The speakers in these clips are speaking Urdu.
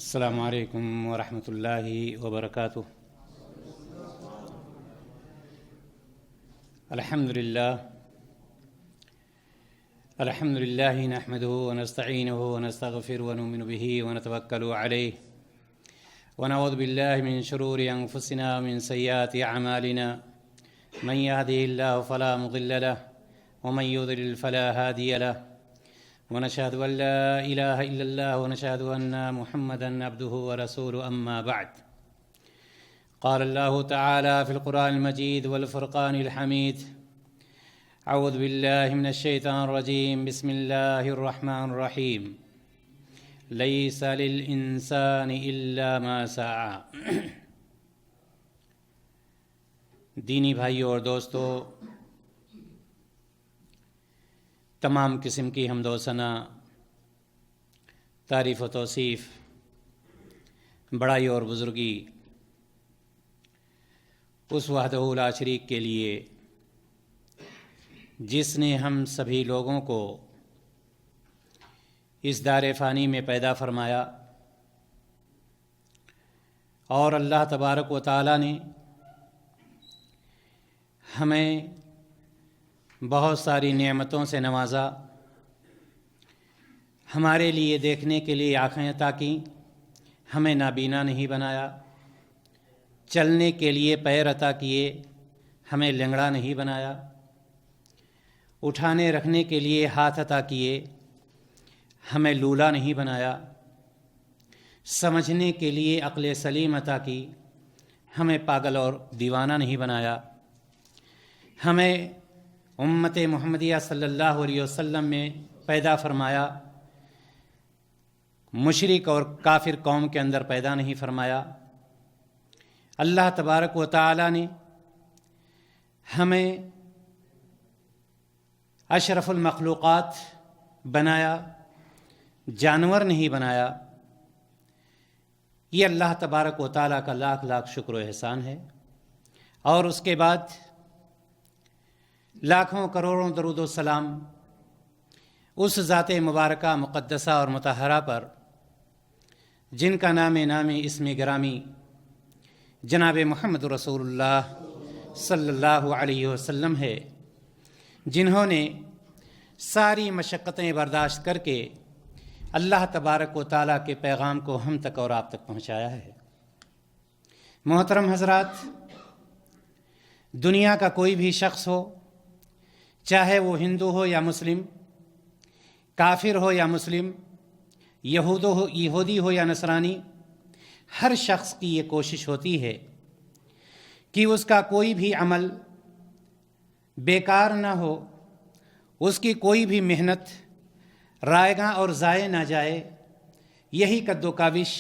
السلام علیکم ورحمۃ اللہ وبرکاتہ۔ الحمد للہ نحمده ونستعینه ونستغفر ونؤمن به ونتوکل علیہ ونعوذ باللہ من شرور انفسنا ومن سیئات اعمالنا من يهده الله فلا مضل له ومن يضلل فلا هادي له ونشهد أن لا إله إلا الله ونشهد أن محمدًا عبده ورسوله أما بعد قال الله تعالى في القرآن المجيد والفرقان الحميد أعوذ بالله من الشيطان الرجيم بسم الله الرحمن الرحيم ليس للإنسان إلا ما سعى۔ دینی بھائیوں اور دوستو، تمام قسم کی حمد و ثنا، تعریف و توصیف، بڑائی اور بزرگی اس وحدہ لا شریک کے لیے جس نے ہم سبھی لوگوں کو اس دار فانی میں پیدا فرمایا، اور اللہ تبارک و تعالی نے ہمیں بہت ساری نعمتوں سے نوازا، ہمارے لیے دیکھنے کے لیے آنکھیں عطا کیں، ہمیں نابینا نہیں بنایا، چلنے کے لیے پیر عطا کیے، ہمیں لنگڑا نہیں بنایا، اٹھانے رکھنے کے لیے ہاتھ عطا کیے، ہمیں لولا نہیں بنایا، سمجھنے کے لیے عقل سلیم عطا کی، ہمیں پاگل اور دیوانہ نہیں بنایا، ہمیں امت محمدیہ صلی اللہ علیہ وسلم میں پیدا فرمایا، مشرک اور کافر قوم کے اندر پیدا نہیں فرمایا۔ اللہ تبارک و تعالی نے ہمیں اشرف المخلوقات بنایا، جانور نہیں بنایا۔ یہ اللہ تبارک و تعالی کا لاکھ لاکھ شکر و احسان ہے، اور اس کے بعد لاکھوں کروڑوں درود و سلام اس ذات مبارکہ مقدسہ اور مطہرہ پر جن کا نام اسم گرامی جناب محمد رسول اللہ صلی اللہ علیہ وسلم ہے، جنہوں نے ساری مشقتیں برداشت کر کے اللہ تبارک و تعالیٰ کے پیغام کو ہم تک اور آپ تک پہنچایا ہے۔ محترم حضرات، دنیا کا کوئی بھی شخص ہو، چاہے وہ ہندو ہو یا مسلم، کافر ہو یا مسلم، یہودی ہو یا نصرانی، ہر شخص کی یہ کوشش ہوتی ہے کہ اس کا کوئی بھی عمل بیکار نہ ہو، اس کی کوئی بھی محنت رائیگاں اور ضائع نہ جائے۔ یہی کد و کاوش،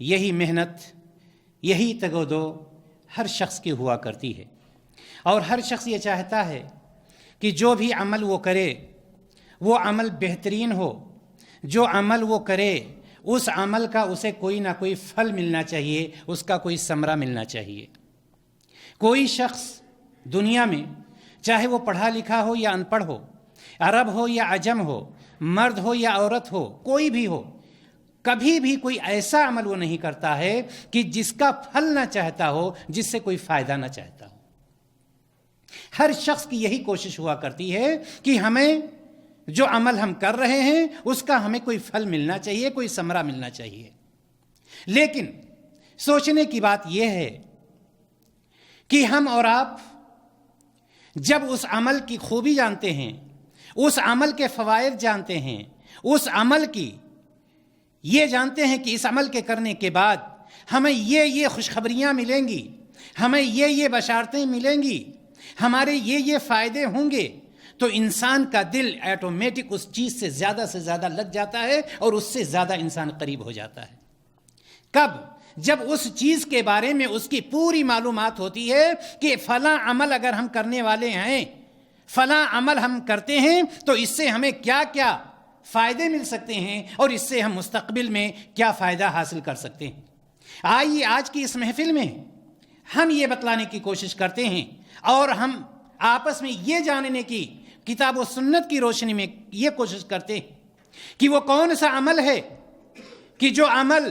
یہی محنت، یہی تگ و دو ہر شخص کی ہوا کرتی ہے، اور ہر شخص یہ چاہتا ہے کہ جو بھی عمل وہ کرے وہ عمل بہترین ہو، جو عمل وہ کرے اس عمل کا اسے کوئی نہ کوئی پھل ملنا چاہیے، اس کا کوئی ثمرہ ملنا چاہیے۔ کوئی شخص دنیا میں، چاہے وہ پڑھا لکھا ہو یا ان پڑھ ہو، عرب ہو یا عجم ہو، مرد ہو یا عورت ہو، کوئی بھی ہو، کبھی بھی کوئی ایسا عمل وہ نہیں کرتا ہے کہ جس کا پھل نہ چاہتا ہو، جس سے کوئی فائدہ نہ چاہتا ہو۔ ہر شخص کی یہی کوشش ہوا کرتی ہے کہ ہمیں جو عمل ہم کر رہے ہیں اس کا ہمیں کوئی پھل ملنا چاہیے، کوئی ثمرہ ملنا چاہیے۔ لیکن سوچنے کی بات یہ ہے کہ ہم اور آپ جب اس عمل کی خوبی جانتے ہیں، اس عمل کے فوائد جانتے ہیں، اس عمل کی یہ جانتے ہیں کہ اس عمل کے کرنے کے بعد ہمیں یہ خوشخبریاں ملیں گی، ہمیں یہ بشارتیں ملیں گی، ہمارے یہ فائدے ہوں گے، تو انسان کا دل آٹومیٹک اس چیز سے زیادہ لگ جاتا ہے، اور اس سے زیادہ انسان قریب ہو جاتا ہے۔ کب؟ جب اس چیز کے بارے میں اس کی پوری معلومات ہوتی ہے کہ فلاں عمل اگر ہم کرنے والے ہیں، فلاں عمل ہم کرتے ہیں تو اس سے ہمیں کیا کیا فائدے مل سکتے ہیں، اور اس سے ہم مستقبل میں کیا فائدہ حاصل کر سکتے ہیں۔ آئیے آج کی اس محفل میں ہم یہ بتلانے کی کوشش کرتے ہیں، اور ہم آپس میں یہ جاننے کی، کتاب و سنت کی روشنی میں یہ کوشش کرتے ہیں کہ وہ کون سا عمل ہے کہ جو عمل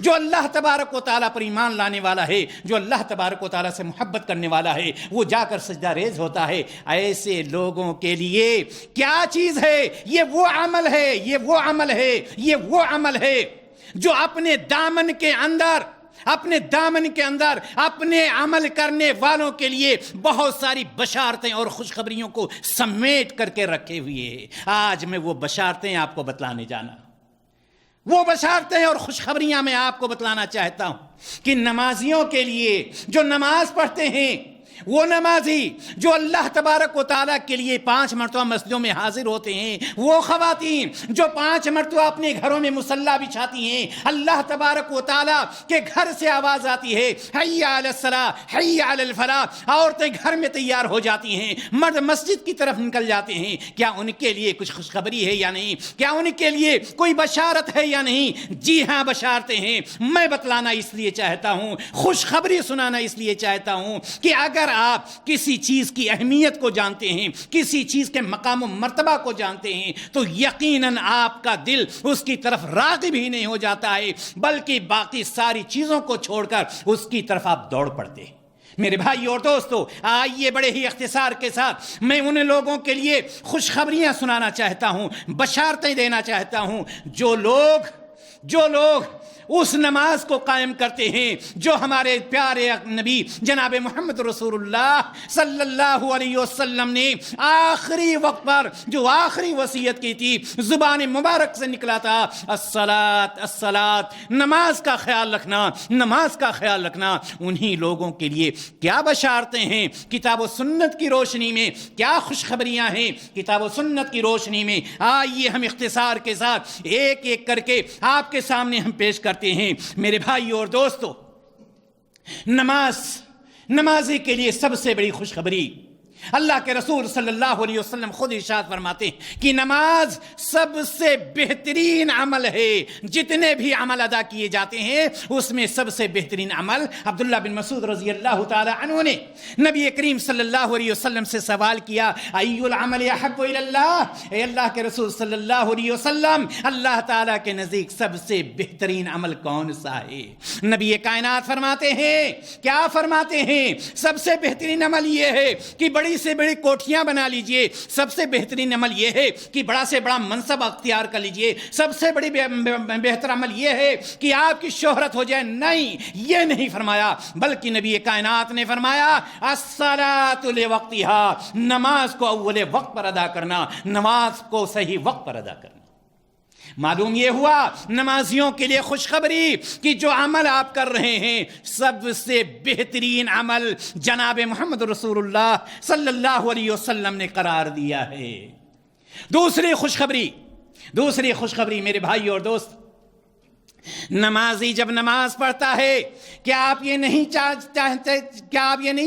جو اللہ تبارک و تعالیٰ پر ایمان لانے والا ہے، جو اللہ تبارک و تعالیٰ سے محبت کرنے والا ہے، وہ جا کر سجدہ ریز ہوتا ہے۔ ایسے لوگوں کے لیے کیا چیز ہے؟ یہ وہ عمل ہے، یہ وہ عمل ہے، یہ وہ عمل ہے جو اپنے دامن کے اندر اپنے عمل کرنے والوں کے لیے بہت ساری بشارتیں اور خوشخبریوں کو سمیٹ کر کے رکھے ہوئے ہیں۔ آج میں وہ بشارتیں آپ کو بتلانے جانا، وہ بشارتیں اور خوشخبریاں میں آپ کو بتلانا چاہتا ہوں کہ نمازیوں کے لیے، جو نماز پڑھتے ہیں، وہ نمازی جو اللہ تبارک و تعالیٰ کے لیے 5 مرتبہ مسجدوں میں حاضر ہوتے ہیں، وہ خواتین جو 5 مرتبہ اپنے گھروں میں مصلی بچھاتی ہیں، اللہ تبارک و تعالیٰ کے گھر سے آواز آتی ہے حی علی الصلاۃ حی علی الفلاح، عورتیں گھر میں تیار ہو جاتی ہیں، مرد مسجد کی طرف نکل جاتے ہیں۔ کیا ان کے لیے کچھ خوشخبری ہے یا نہیں؟ کیا ان کے لیے کوئی بشارت ہے یا نہیں؟ جی ہاں، بشارتیں ہیں۔ میں بتلانا اس لیے چاہتا ہوں، خوشخبری سنانا اس لیے چاہتا ہوں کہ اگر آپ کسی چیز کی اہمیت کو جانتے ہیں، کسی چیز کے مقام و مرتبہ کو جانتے ہیں، تو یقیناً آپ کا دل اس کی طرف راغب ہی نہیں ہو جاتا ہے، بلکہ باقی ساری چیزوں کو چھوڑ کر اس کی طرف آپ دوڑ پڑتے ہیں۔ میرے بھائی اور دوستو، آئیے بڑے ہی اختصار کے ساتھ میں ان لوگوں کے لیے خوشخبریاں سنانا چاہتا ہوں، بشارتیں دینا چاہتا ہوں، جو لوگ اس نماز کو قائم کرتے ہیں جو ہمارے پیارے نبی جناب محمد رسول اللہ صلی اللہ علیہ وسلم نے آخری وقت پر جو آخری وصیت کی تھی، زبان مبارک سے نکلا تھا، الصلاۃ الصلاۃ، نماز کا خیال رکھنا، نماز کا خیال رکھنا۔ انہی لوگوں کے لیے کیا بشارتیں ہیں کتاب و سنت کی روشنی میں، کیا خوشخبریاں ہیں کتاب و سنت کی روشنی میں؟ آئیے ہم اختصار کے ساتھ ایک ایک کر کے آپ کے سامنے ہم پیش کرتے ہیں۔ میرے بھائی اور دوستو، نمازی کے لیے سب سے بڑی خوشخبری، اللہ کے رسول صلی اللہ علیہ وسلم خود ارشاد فرماتے ہیں کہ نماز سب سے بہترین عمل ہے۔ جتنے بھی عمل ادا کیے جاتے ہیں اس میں سب سے بہترین عمل، عبداللہ بن مسعود رضی اللہ تعالی عنہ نے نبی کریم صلی اللہ علیہ وسلم سے سوال کیا، ای العمل احب الی اللہ، اے اللہ کے رسول صلی اللہ علیہ وسلم، اللہ تعالیٰ کے نزدیک سب سے بہترین عمل کون سا ہے؟ نبی کائنات فرماتے ہیں، کیا فرماتے ہیں؟ سب سے بہترین عمل یہ ہے کہ بڑی سے بڑی کوٹھیاں بنا لیجئے، سب سے بہترین عمل یہ ہے کہ بڑا سے بڑا منصب اختیار کر لیجئے، سب سے بڑی بہتر عمل یہ ہے کہ آپ کی شہرت ہو جائے۔ نہیں، یہ نہیں فرمایا، بلکہ نبی کائنات نے فرمایا الصلاۃ لوقتہا، نماز کو اول وقت پر ادا کرنا، نماز کو صحیح وقت پر ادا کرنا۔ معلوم یہ ہوا نمازیوں کے لیے خوشخبری کہ جو عمل آپ کر رہے ہیں سب سے بہترین عمل جناب محمد رسول اللہ صلی اللہ علیہ وسلم نے قرار دیا ہے۔ دوسری خوشخبری میرے بھائی اور دوست، نمازی جب نماز پڑھتا ہے، کیا آپ یہ نہیں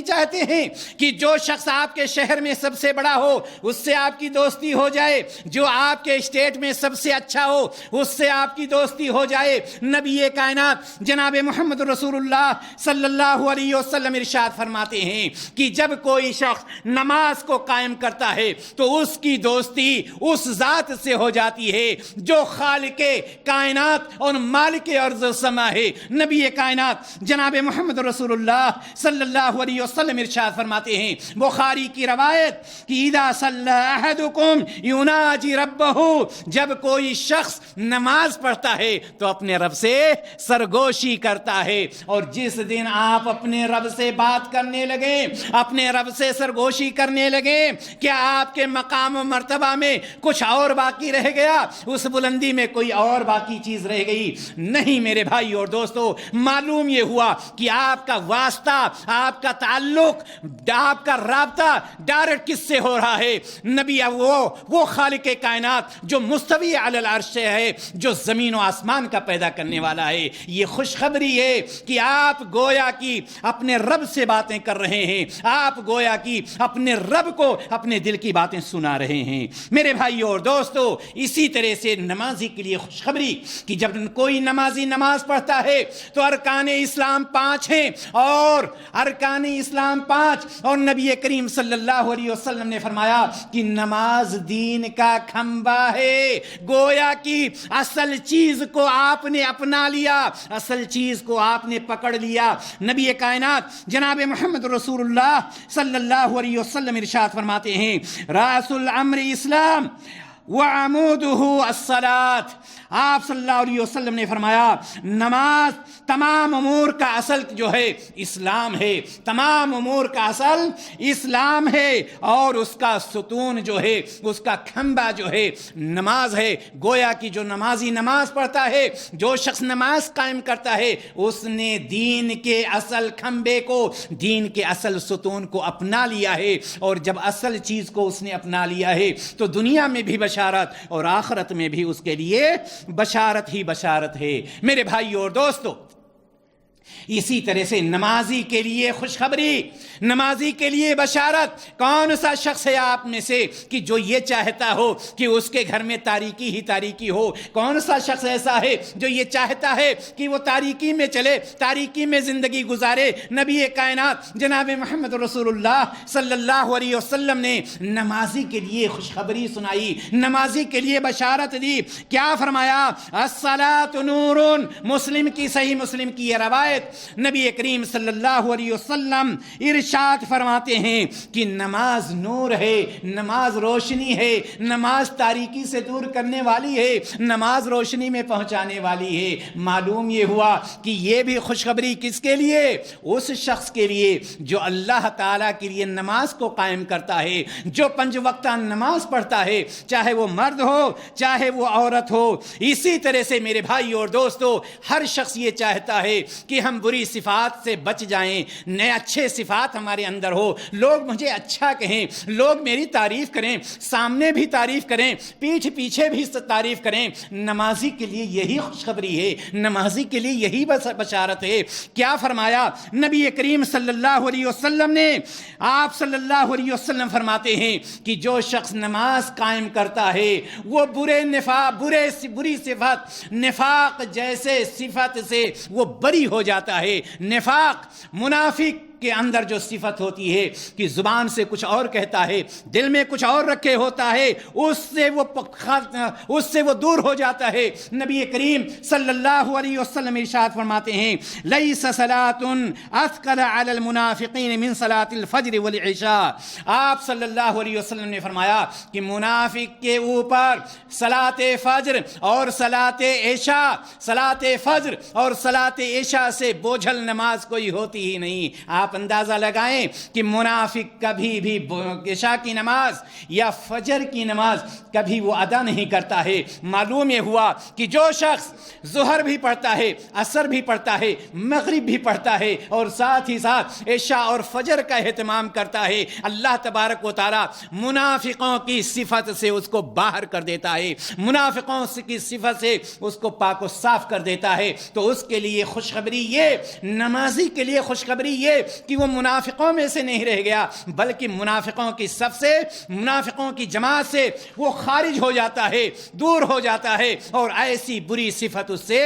چاہتے ہیں کہ جو شخص آپ کے شہر میں سب سے بڑا ہو اس سے آپ کی دوستی ہو جائے، جو آپ کے اسٹیٹ میں سب سے اچھا ہو اس سے آپ کی دوستی ہو جائے؟ نبی کائنات جناب محمد رسول اللہ صلی اللہ علیہ وسلم ارشاد فرماتے ہیں کہ جب کوئی شخص نماز کو قائم کرتا ہے تو اس کی دوستی اس ذات سے ہو جاتی ہے جو خالق کائنات اور مالک ارض و سما ہے۔ نبی کائنات جناب محمد رسول اللہ صلی اللہ علیہ وسلم ارشاد فرماتے ہیں، بخاری کی روایت کہ اذا صلی احدکم یناجی ربہ، جب کوئی شخص نماز پڑھتا ہے تو اپنے رب سے سرگوشی کرتا ہے، اور جس دن آپ اپنے رب سے بات کرنے لگے، اپنے رب سے سرگوشی کرنے لگے، کیا آپ کے مقام و مرتبہ میں کچھ اور باقی رہ گیا؟ اس بلندی میں کوئی اور باقی چیز رہ گئی؟ نہیں میرے بھائی اور دوستو، معلوم یہ ہوا کہ آپ کا واسطہ، آپ کا تعلق، آپ کا رابطہ ڈائریکٹ کس سے ہو رہا ہے؟ نبی وہ خالق کائنات جو مستوی علی العرش ہے، جو زمین و آسمان کا پیدا کرنے والا ہے۔ یہ خوشخبری ہے کہ آپ گویا کی اپنے رب سے باتیں کر رہے ہیں، آپ گویا کی اپنے رب کو اپنے دل کی باتیں سنا رہے ہیں۔ میرے بھائی اور دوستو، اسی طرح سے نمازی کے لیے خوشخبری کہ جب کوئی نمازی نماز پڑھتا ہے تو ارکان اسلام 5 ہیں، اور ارکان اسلام 5، اور نبی کریم صلی اللہ علیہ وسلم نے فرمایا کہ نماز دین کا کھمبا ہے۔ گویا کہ اصل چیز کو آپ نے اپنا لیا، اصل چیز کو آپ نے پکڑ لیا۔ نبی کائنات جناب محمد رسول اللہ صلی اللہ علیہ وسلم ارشاد فرماتے ہیں راس الامر اسلام وعمودہ الصلاۃ۔ آپ صلی اللہ علیہ وسلم نے فرمایا نماز تمام امور کا اصل جو ہے اسلام ہے، تمام امور کا اصل اسلام ہے، اور اس کا ستون جو ہے، اس کا کھمبا جو ہے نماز ہے۔ گویا کہ جو نمازی نماز پڑھتا ہے، جو شخص نماز قائم کرتا ہے، اس نے دین کے اصل کھمبے کو، دین کے اصل ستون کو اپنا لیا ہے، اور جب اصل چیز کو اس نے اپنا لیا ہے تو دنیا میں بھی بشارت اور آخرت میں بھی اس کے لیے بشارت ہی بشارت ہے۔ میرے بھائیو اور دوستو، اسی طرح سے نمازی کے لیے خوشخبری، نمازی کے لیے بشارت۔ کون سا شخص ہے آپ میں سے کہ جو یہ چاہتا ہو کہ اس کے گھر میں تاریکی ہی تاریکی ہو؟ کون سا شخص ایسا ہے جو یہ چاہتا ہے کہ وہ تاریکی میں چلے، تاریکی میں زندگی گزارے؟ نبی کائنات جناب محمد رسول اللہ صلی اللہ علیہ وسلم نے نمازی کے لیے خوشخبری سنائی، نمازی کے لیے بشارت دی۔ کیا فرمایا؟ الصلاۃ نور۔ مسلم کی، صحیح مسلم کی یہ روایت، نبی کریم صلی اللہ علیہ وسلم ارشاد فرماتے ہیں کہ نماز نور ہے، نماز روشنی ہے، نماز تاریکی سے دور کرنے والی ہے، نماز روشنی میں پہنچانے والی ہے۔ معلوم یہ ہوا کہ یہ بھی خوشخبری کس کے لیے؟ اس شخص کے لیے جو اللہ تعالیٰ کے لیے نماز کو قائم کرتا ہے، جو 5 وقتہ نماز پڑھتا ہے، چاہے وہ مرد ہو چاہے وہ عورت ہو۔ اسی طرح سے میرے بھائی اور دوستو، ہر شخص یہ چاہتا ہے کہ ہم بری صفات سے بچ جائیں، نئے اچھے صفات ہمارے اندر ہو، لوگ مجھے اچھا کہیں، لوگ میری تعریف کریں، سامنے بھی تعریف کریں، پیٹھ پیچھے بھی تعریف کریں۔ نمازی کے لیے یہی خوشخبری ہے، نمازی کے لیے یہی بشارت ہے۔ کیا فرمایا نبی کریم صلی اللہ علیہ وسلم نے؟ آپ صلی اللہ علیہ وسلم فرماتے ہیں کہ جو شخص نماز قائم کرتا ہے وہ بری صفت، نفاق جیسے صفت سے وہ بری ہو جاتا ہے۔ نفاق، منافق کے اندر جو صفت ہوتی ہے کہ زبان سے کچھ اور کہتا ہے، دل میں کچھ اور رکھے ہوتا ہے، اس سے وہ دور ہو جاتا ہے۔ نبی کریم صلی اللہ علیہ وسلم ارشاد فرماتے ہیں لیس صلاۃ اثقل علی المنافقین من صلاۃ الفجر والعشاء۔ آپ صلی اللہ علیہ وسلم نے فرمایا کہ منافق کے اوپر صلاۃ فجر اور صلاۃ عشاء، صلاۃ فجر اور صلاۃ عشاء سے بوجھل نماز کوئی ہوتی ہی نہیں۔ آپ اندازہ لگائیں کہ منافق کبھی بھی عشاء کی نماز یا فجر کی نماز کبھی وہ ادا نہیں کرتا ہے۔ معلوم یہ ہوا کہ جو شخص ظہر بھی پڑھتا ہے، عصر بھی پڑھتا ہے، مغرب بھی پڑھتا ہے، اور ساتھ ہی ساتھ عشاء اور فجر کا اہتمام کرتا ہے، اللہ تبارک و تعالی منافقوں کی صفت سے اس کو باہر کر دیتا ہے، منافقوں کی صفت سے اس کو پاک و صاف کر دیتا ہے۔ تو اس کے لیے خوشخبری یہ، نمازی کے لیے خوشخبری یہ کہ وہ منافقوں میں سے نہیں رہ گیا، بلکہ منافقوں کی صف سے، منافقوں کی جماعت سے وہ خارج ہو جاتا ہے، دور ہو جاتا ہے، اور ایسی بری صفت اس سے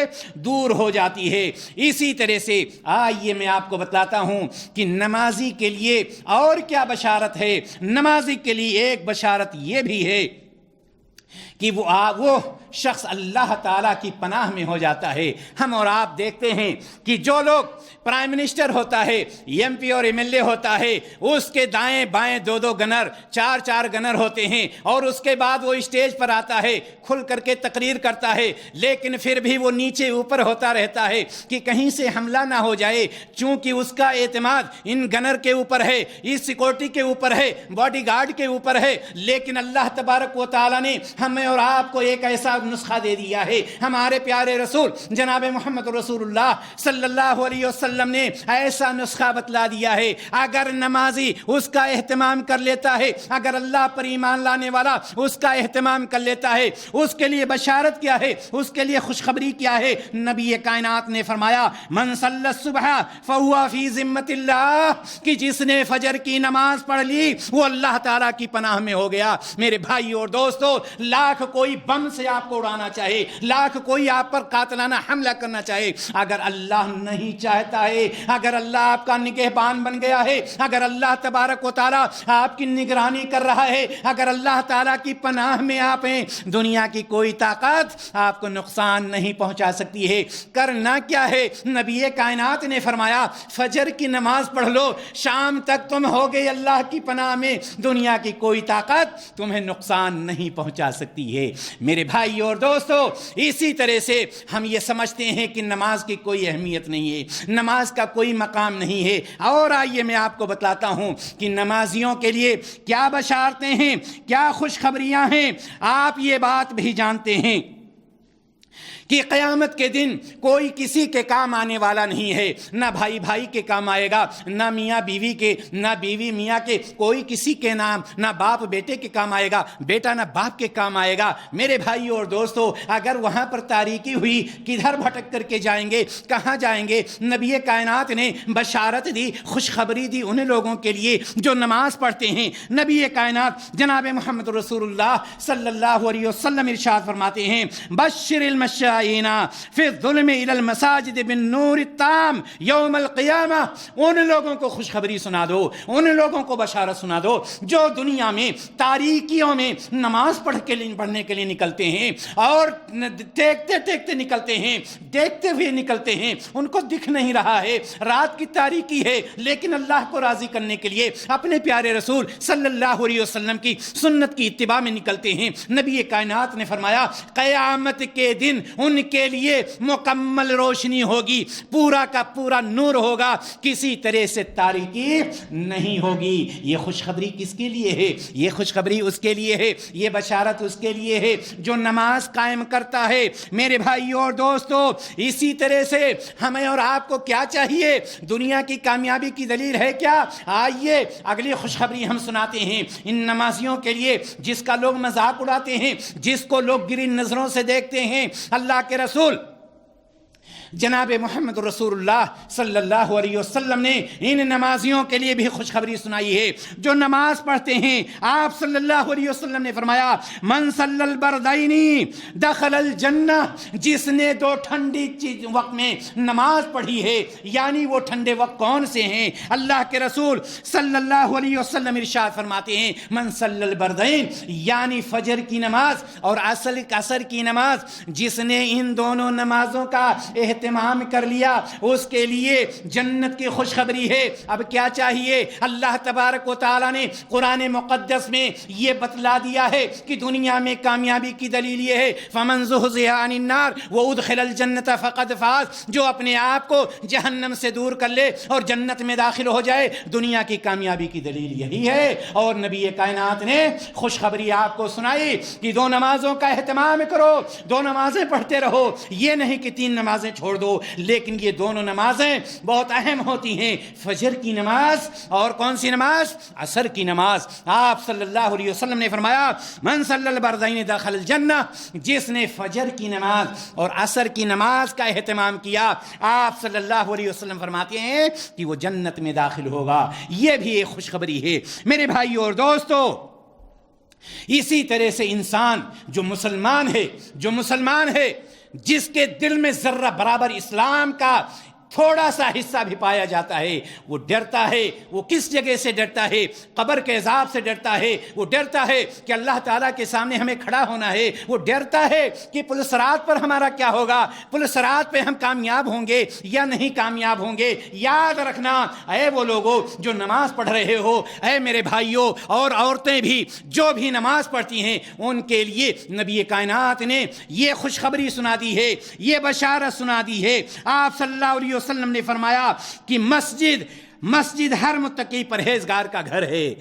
دور ہو جاتی ہے۔ اسی طرح سے آئیے میں آپ کو بتلاتا ہوں کہ نمازی کے لیے اور کیا بشارت ہے۔ نمازی کے لیے ایک بشارت یہ بھی ہے کہ وہ شخص اللہ تعالیٰ کی پناہ میں ہو جاتا ہے۔ ہم اور آپ دیکھتے ہیں کہ جو لوگ پرائم منسٹر ہوتا ہے، ایم پی اور ایم ایل اے ہوتا ہے، اس کے دائیں بائیں 2 گنر، 4 گنر ہوتے ہیں، اور اس کے بعد وہ اسٹیج پر آتا ہے، کھل کر کے تقریر کرتا ہے، لیکن پھر بھی وہ نیچے اوپر ہوتا رہتا ہے کہ کہیں سے حملہ نہ ہو جائے، چونکہ اس کا اعتماد ان گنر کے اوپر ہے، اس سیکورٹی کے اوپر ہے، باڈی گارڈ کے اوپر ہے۔ لیکن اللہ تبارک و تعالیٰ نے ہمیں اور آپ کو ایک ایسا نسخہ دے دیا ہے، ہمارے پیارے رسول جناب محمد رسول اللہ صلی اللہ علیہ وسلم نے ایسا نسخہ بتلا دیا ہے۔ اگر نمازی اس کا اہتمام کر لیتا ہے، اگر اللہ پر ایمان لانے والا اس کا اہتمام کر لیتا ہے، اس کے لیے بشارت کیا ہے، اس کے لیے خوشخبری کیا ہے؟ نبی کائنات نے فرمایا من صلی الصبح فہو فی ذمۃ اللہ، کہ جس نے فجر کی نماز پڑھ لی وہ اللہ تعالیٰ کی پناہ میں ہو گیا۔ میرے بھائی اور دوستو، لاکھ کوئی بم سے آپ کو اڑانا چاہے، لاکھ کوئی آپ پر قاتلانہ حملہ کرنا چاہے، اگر اللہ نہیں چاہتا ہے، اگر اللہ آپ کا نگہبان بن گیا ہے، اگر اللہ تبارک و تعالیٰ آپ کی نگرانی کر رہا ہے، اگر اللہ تعالیٰ کی پناہ میں آپ ہیں، دنیا کی کوئی طاقت آپ کو نقصان نہیں پہنچا سکتی ہے۔ کرنا کیا ہے؟ نبی کائنات نے فرمایا فجر کی نماز پڑھ لو، شام تک تم ہو گئے اللہ کی پناہ میں، دنیا کی کوئی طاقت تمہیں نقصان نہیں پہنچا سکتی ہے۔ میرے بھائی اور دوستو، اسی طرح سے ہم یہ سمجھتے ہیں کہ نماز کی کوئی اہمیت نہیں ہے، نماز کا کوئی مقام نہیں ہے۔ اور آئیے میں آپ کو بتلاتا ہوں کہ نمازیوں کے لیے کیا بشارتیں ہیں، کیا خوشخبریاں ہیں۔ آپ یہ بات بھی جانتے ہیں کہ قیامت کے دن کوئی کسی کے کام آنے والا نہیں ہے، نہ بھائی بھائی کے کام آئے گا، نہ میاں بیوی کے، نہ بیوی میاں کے، کوئی کسی کے نام، نہ باپ بیٹے کے کام آئے گا، بیٹا نہ باپ کے کام آئے گا۔ میرے بھائی اور دوستو، اگر وہاں پر تاریکی ہوئی، کدھر بھٹک کر کے جائیں گے، کہاں جائیں گے؟ نبی کائنات نے بشارت دی، خوشخبری دی ان لوگوں کے لیے جو نماز پڑھتے ہیں۔ نبی کائنات جناب محمد رسول اللہ صلی اللہ علیہ وسلم ارشاد فرماتے ہیں بشر المشاء فی الظلم الی المساجد بالنور التام یوم القیامہ۔ ان لوگوں کو خوشخبری سنا دو، ان لوگوں کو بشارت سنا دو جو دنیا میں تاریکیوں میں نماز پڑھنے کے لیے نکلتے ہیں، اور دیکھتے دیکھتے نکلتے ہیں، دیکھتے ہوئے نکلتے ہیں، ان کو دکھ نہیں رہا ہے، رات کی تاریکی ہے، لیکن اللہ کو راضی کرنے کے لیے اپنے پیارے رسول صلی اللہ علیہ وسلم کی سنت کی اتباع میں نکلتے ہیں۔ نبی کائنات نے فرمایا قیامت کے دن ان کے لیے مکمل روشنی ہوگی، پورا کا پورا نور ہوگا، کسی طرح سے تاریکی نہیں ہوگی۔ یہ خوشخبری کس کے لیے ہے؟ یہ خوشخبری اس کے لیے ہے، یہ بشارت اس کے لیے ہے جو نماز قائم کرتا ہے۔ میرے بھائیو اور دوستو، اسی طرح سے ہمیں اور آپ کو کیا چاہیے؟ دنیا کی کامیابی کی دلیل ہے کیا؟ آئیے اگلی خوشخبری ہم سناتے ہیں ان نمازیوں کے لیے جس کا لوگ مذاق اڑاتے ہیں، جس کو لوگ گری نظروں سے دیکھتے ہیں۔ اللہ کے رسول جناب محمد رسول اللہ صلی اللہ علیہ وسلم نے ان نمازیوں کے لیے بھی خوشخبری سنائی ہے جو نماز پڑھتے ہیں۔ آپ صلی اللہ علیہ وسلم نے فرمایا من صلی البردین دخل الجنہ، جس نے دو ٹھنڈی وقت میں نماز پڑھی ہے، یعنی وہ ٹھنڈے وقت کون سے ہیں؟ اللہ کے رسول صلی اللہ علیہ وسلم ارشاد فرماتے ہیں من صلی البردین، یعنی فجر کی نماز اور عصر کی نماز، جس نے ان دونوں نمازوں کا اہتمام کر لیا اس کے لیے جنت کی خوشخبری ہے۔ اب کیا چاہیے؟ اللہ تبارک و تعالیٰ نے قرآن مقدس میں یہ بتلا دیا ہے کہ دنیا میں کامیابی کی دلیل یہ ہے فمن زحزح عن النار وادخل الجنت فقد فاز، جو اپنے آپ کو جہنم سے دور کر لے اور جنت میں داخل ہو جائے، دنیا کی کامیابی کی دلیل یہی ہے۔ اور نبی کائنات نے خوشخبری آپ کو سنائی کہ دو نمازوں کا اہتمام کرو، دو نمازیں پڑھتے رہو، یہ نہیں کہ تین نمازیں چھوڑ دو، لیکن یہ دونوں نمازیں بہت اہم ہوتی ہیں، فجر کی نماز اور کون سی نماز؟ عصر کی نماز۔ آپ صلی اللہ علیہ وسلم نے فرمایا من صلی البردین دخل الجنہ، جس نے فجر کی نماز اور عصر کی نماز کا اہتمام کیا، آپ صلی اللہ علیہ وسلم فرماتے ہیں کہ وہ جنت میں داخل ہوگا۔ یہ بھی ایک خوشخبری ہے۔ میرے بھائیو اور دوستو، اسی طرح سے انسان جو مسلمان ہے جس کے دل میں ذرہ برابر اسلام کا تھوڑا سا حصہ بھی پایا جاتا ہے، وہ ڈرتا ہے۔ وہ کس جگہ سے ڈرتا ہے؟ قبر کے عذاب سے ڈرتا ہے، وہ ڈرتا ہے کہ اللہ تعالیٰ کے سامنے ہمیں کھڑا ہونا ہے، وہ ڈرتا ہے کہ پل صراط پر ہمارا کیا ہوگا، پل صراط پہ ہم کامیاب ہوں گے یا نہیں کامیاب ہوں گے۔ یاد رکھنا اے وہ لوگوں جو نماز پڑھ رہے ہو، اے میرے بھائیوں اور عورتیں بھی جو بھی نماز پڑھتی ہیں، ان کے لیے نبی کائنات نے یہ خوشخبری سنا دی ہے، یہ بشارت سنا دی ہے۔ آپ صلی اللہ علیہ وسلم نے فرمایا کہ مسجد ہر متقی پرہیزگار کا گھر ہے،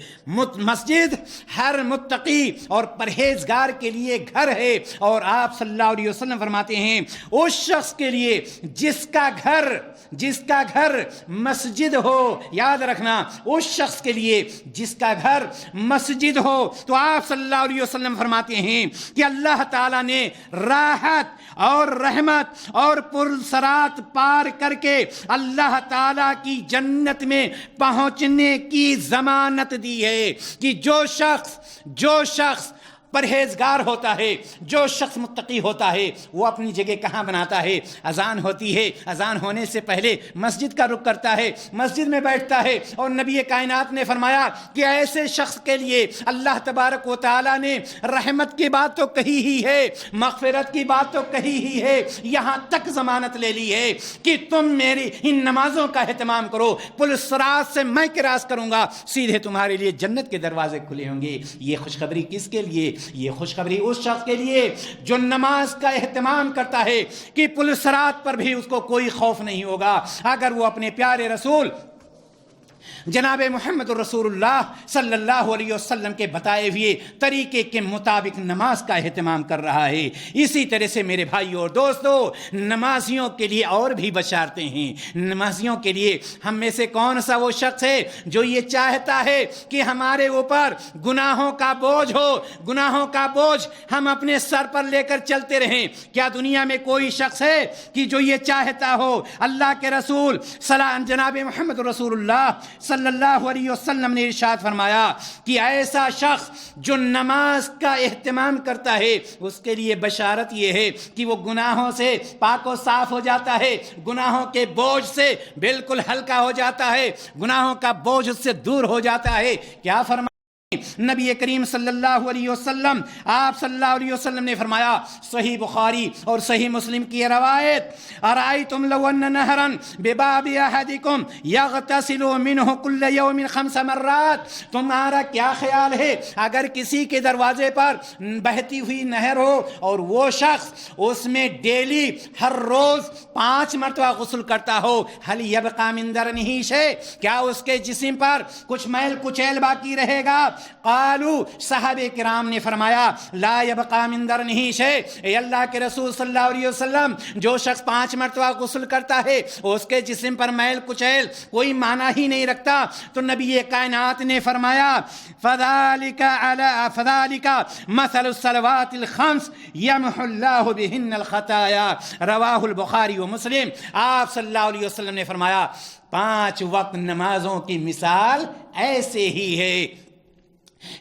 مسجد ہر متقی اور پرہیزگار کے لیے گھر ہے۔ اور آپ صلی اللہ علیہ وسلم فرماتے ہیں اس شخص کے لیے جس کا گھر مسجد ہو، یاد رکھنا اس شخص کے لیے جس کا گھر مسجد ہو، تو آپ صلی اللہ علیہ وسلم فرماتے ہیں کہ اللہ تعالیٰ نے راحت اور رحمت اور پرسرات پار کر کے اللہ تعالیٰ کی جنت میں پہنچنے کی ضمانت دی ہے کہ جو شخص پرہیزگار ہوتا ہے، جو شخص متقی ہوتا ہے، وہ اپنی جگہ کہاں بناتا ہے؟ اذان ہوتی ہے، اذان ہونے سے پہلے مسجد کا رخ کرتا ہے، مسجد میں بیٹھتا ہے، اور نبی کائنات نے فرمایا کہ ایسے شخص کے لیے اللہ تبارک و تعالیٰ نے رحمت کی بات تو کہی ہی ہے، مغفرت کی بات تو کہی ہی ہے، یہاں تک ضمانت لے لی ہے کہ تم میری ان نمازوں کا اہتمام کرو، پل الصراط سے میں کراس کروں گا، سیدھے تمہارے لیے جنت کے دروازے کھلے ہوں گے۔ یہ خوشخبری کس کے لیے؟ یہ خوشخبری اس شخص کے لیے جو نماز کا اہتمام کرتا ہے کہ پل الصراط پر بھی اس کو کوئی خوف نہیں ہوگا، اگر وہ اپنے پیارے رسول جناب محمد رسول اللہ صلی اللہ علیہ وسلم کے بتائے ہوئے طریقے کے مطابق نماز کا اہتمام کر رہا ہے۔ اسی طرح سے میرے بھائی اور دوستو، نمازیوں کے لیے اور بھی بشارتیں ہیں۔ نمازیوں کے لیے ہم میں سے کون سا وہ شخص ہے جو یہ چاہتا ہے کہ ہمارے اوپر گناہوں کا بوجھ ہو، گناہوں کا بوجھ ہم اپنے سر پر لے کر چلتے رہیں؟ کیا دنیا میں کوئی شخص ہے کہ جو یہ چاہتا ہو؟ اللہ کے رسول جناب محمد رسول اللہ صلی اللہ علیہ وسلم نے ارشاد فرمایا کہ ایسا شخص جو نماز کا اہتمام کرتا ہے، اس کے لیے بشارت یہ ہے کہ وہ گناہوں سے پاک و صاف ہو جاتا ہے، گناہوں کے بوجھ سے بالکل ہلکا ہو جاتا ہے، گناہوں کا بوجھ اس سے دور ہو جاتا ہے۔ کیا فرمایا نبی کریم صلی اللہ علیہ وسلم؟ آپ صلی اللہ علیہ وسلم نے فرمایا، صحیح بخاری اور صحیح مسلم کی روایت، ارائیتم لو ان نہرا بباب احدکم یغتسل منہ کل یوم 5 مرات، تمہارا کیا خیال ہے اگر کسی کے دروازے پر بہتی ہوئی نہر ہو اور وہ شخص اس میں ڈیلی ہر روز 5 مرتبہ غسل کرتا ہو، هل یبقى من درنہ شیء، کیا اس کے جسم پر کچھ میل کچیل باقی رہے گا؟ قالو، صحابہ کرام نے فرمایا، لا یبقى من درنہ شیء، اے اللہ کے رسول صلی اللہ علیہ وسلم، جو شخص 5 مرتبہ غسل کرتا ہے اس کے جسم پر میل کچیل کوئی معنی ہی نہیں رکھتا۔ تو نبی کائنات نے فرمایا، فذالک مثل الصلوات الخمس یمحو اللہ بہن الخطایا، رواہ البخاری و مسلم۔ آپ صلی اللہ علیہ وسلم نے فرمایا 5 وقت نمازوں کی مثال ایسے ہی ہے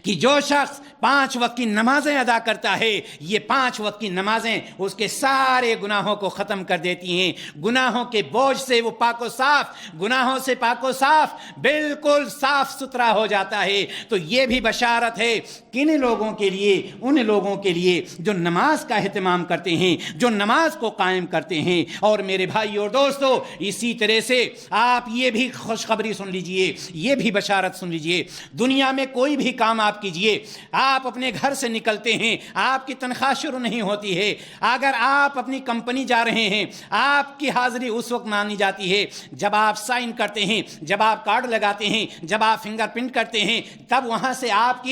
کہ جو شخص 5 وقت کی نمازیں ادا کرتا ہے، یہ 5 وقت کی نمازیں اس کے سارے گناہوں کو ختم کر دیتی ہیں، گناہوں کے بوجھ سے وہ پاک و صاف، گناہوں سے پاک و صاف، بالکل صاف ستھرا ہو جاتا ہے۔ تو یہ بھی بشارت ہے کن لوگوں کے لیے؟ ان لوگوں کے لیے جو نماز کا اہتمام کرتے ہیں، جو نماز کو قائم کرتے ہیں۔ اور میرے بھائی اور دوستو، اسی طرح سے آپ یہ بھی خوشخبری سن لیجئے، یہ بھی بشارت سن لیجئے، دنیا میں کوئی بھی کام آپ کیجئے، آپ اپنے گھر سے نکلتے ہیں، آپ کی تنخواہ شروع نہیں ہوتی ہے، اگر آپ اپنی کمپنی جا رہے ہیں، آپ کی حاضری اس وقت مانی جاتی ہے جب آپ سائن کرتے ہیں، جب آپ کارڈ لگاتے ہیں، جب آپ فنگر پرنٹ کرتے ہیں، تب وہاں سے آپ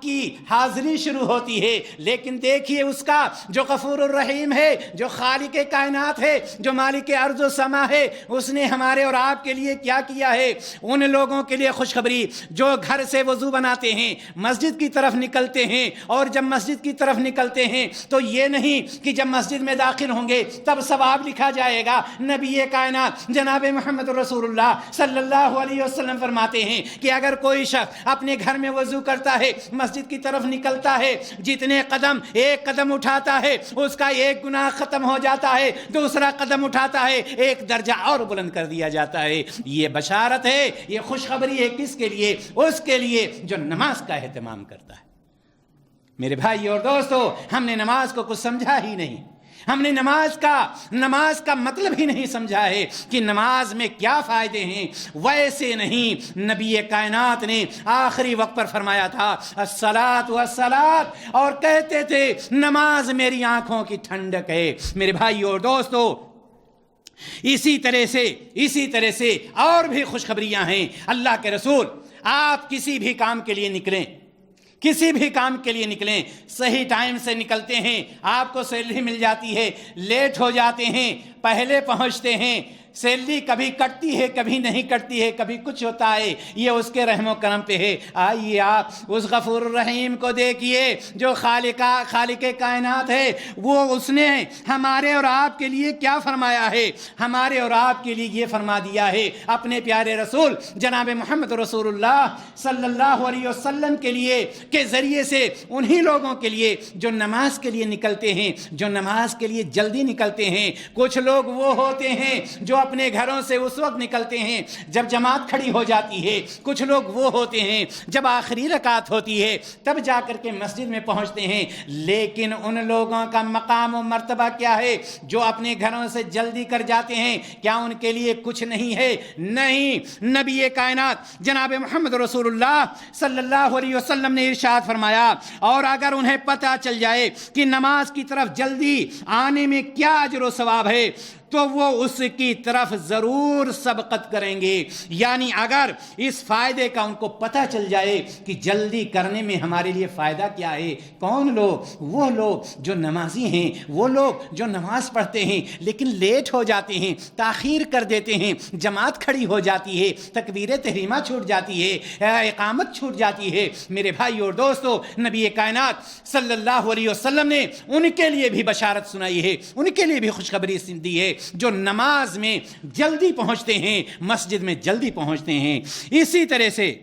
کی حاضری شروع ہوتی ہے۔ لیکن دیکھیے اس کا جو غفور الرحیم ہے، جو خالق کائنات ہے، جو مالک ارض و سما ہے، اس نے ہمارے اور آپ کے لیے کیا کیا ہے؟ ان لوگوں کے لیے خوشخبری جو گھر سے وضو بناتے ہیں، مسجد کی طرف نکلتے ہیں، اور جب مسجد کی طرف نکلتے ہیں تو یہ نہیں کہ جب مسجد میں داخل ہوں گے تب ثواب لکھا جائے گا۔ نبی کائنات جناب محمد رسول اللہ صلی اللہ علیہ وسلم فرماتے ہیں کہ اگر کوئی شخص اپنے گھر میں وضو کرتا ہے، مسجد کی طرف نکلتا ہے، جتنے قدم ایک قدم اٹھاتا ہے اس کا ایک گناہ ختم ہو جاتا ہے، دوسرا قدم اٹھاتا ہے ایک درجہ اور بلند کر دیا جاتا ہے۔ یہ بشارت ہے، یہ خوشخبری ہے کس کے لیے؟ اس کے لیے جو نماز کا اہتمام کرتا ہے۔ میرے بھائی اور دوستو، ہم نے نماز کو کچھ سمجھا ہی نہیں، ہم نے نماز کا مطلب ہی نہیں سمجھا ہے کہ نماز میں کیا فائدے ہیں۔ ویسے نہیں، نبی کائنات نے آخری وقت پر فرمایا تھا الصلاۃ والصلاۃ، اور کہتے تھے نماز میری آنکھوں کی ٹھنڈک ہے۔ میرے بھائی اور دوستو، اسی طرح سے اور بھی خوشخبریاں ہیں۔ اللہ کے رسول، آپ کسی بھی کام کے لیے نکلیں، صحیح ٹائم سے نکلتے ہیں، آپ کو سیلری مل جاتی ہے، لیٹ ہو جاتے ہیں، پہلے پہنچتے ہیں، سیلری کبھی کٹتی ہے کبھی نہیں کٹتی ہے, کبھی کچھ ہوتا ہے, یہ اس کے رحم و کرم پہ ہے. آئیے آپ اس غفور الرحیم کو دیکھیے جو خالق کائنات ہے, وہ اس نے ہمارے اور آپ کے لیے کیا فرمایا ہے. ہمارے اور آپ کے لیے یہ فرما دیا ہے اپنے پیارے رسول جناب محمد رسول اللہ صلی اللہ علیہ وسلم کے لیے کے ذریعے سے انہی لوگوں کے لیے جو نماز کے لیے نکلتے ہیں, جو نماز کے لیے جلدی نکلتے ہیں. کچھ لوگ وہ ہوتے ہیں جو اپنے گھروں سے اس وقت نکلتے ہیں جب جماعت کھڑی ہو جاتی ہے. کچھ لوگ وہ ہوتے ہیں جب آخری رکعت ہوتی ہے تب جا کر کے مسجد میں پہنچتے ہیں. لیکن ان لوگوں کا مقام و مرتبہ کیا ہے جو اپنے گھروں سے جلدی کر جاتے ہیں؟ کیا ان کے لیے کچھ نہیں ہے؟ نہیں. نبی کائنات جناب محمد رسول اللہ صلی اللہ علیہ وسلم نے ارشاد فرمایا, اور اگر انہیں پتہ چل جائے کہ نماز کی طرف جلدی آنے میں کیا اجر و ثواب ہے تو وہ اس کی طرف ضرور سبقت کریں گے. یعنی اگر اس فائدے کا ان کو پتہ چل جائے کہ جلدی کرنے میں ہمارے لیے فائدہ کیا ہے. کون لوگ؟ وہ لوگ جو نمازی ہیں, وہ لوگ جو نماز پڑھتے ہیں لیکن لیٹ ہو جاتے ہیں, تاخیر کر دیتے ہیں, جماعت کھڑی ہو جاتی ہے, تکبیر تحریمہ چھوٹ جاتی ہے, اقامت چھوٹ جاتی ہے. میرے بھائی اور دوستو, نبی کائنات صلی اللہ علیہ وسلم نے ان کے لیے بھی بشارت سنائی ہے, ان کے لیے بھی خوشخبری دی ہے جو نماز میں جلدی پہنچتے ہیں, مسجد میں جلدی پہنچتے ہیں. اسی طرح سے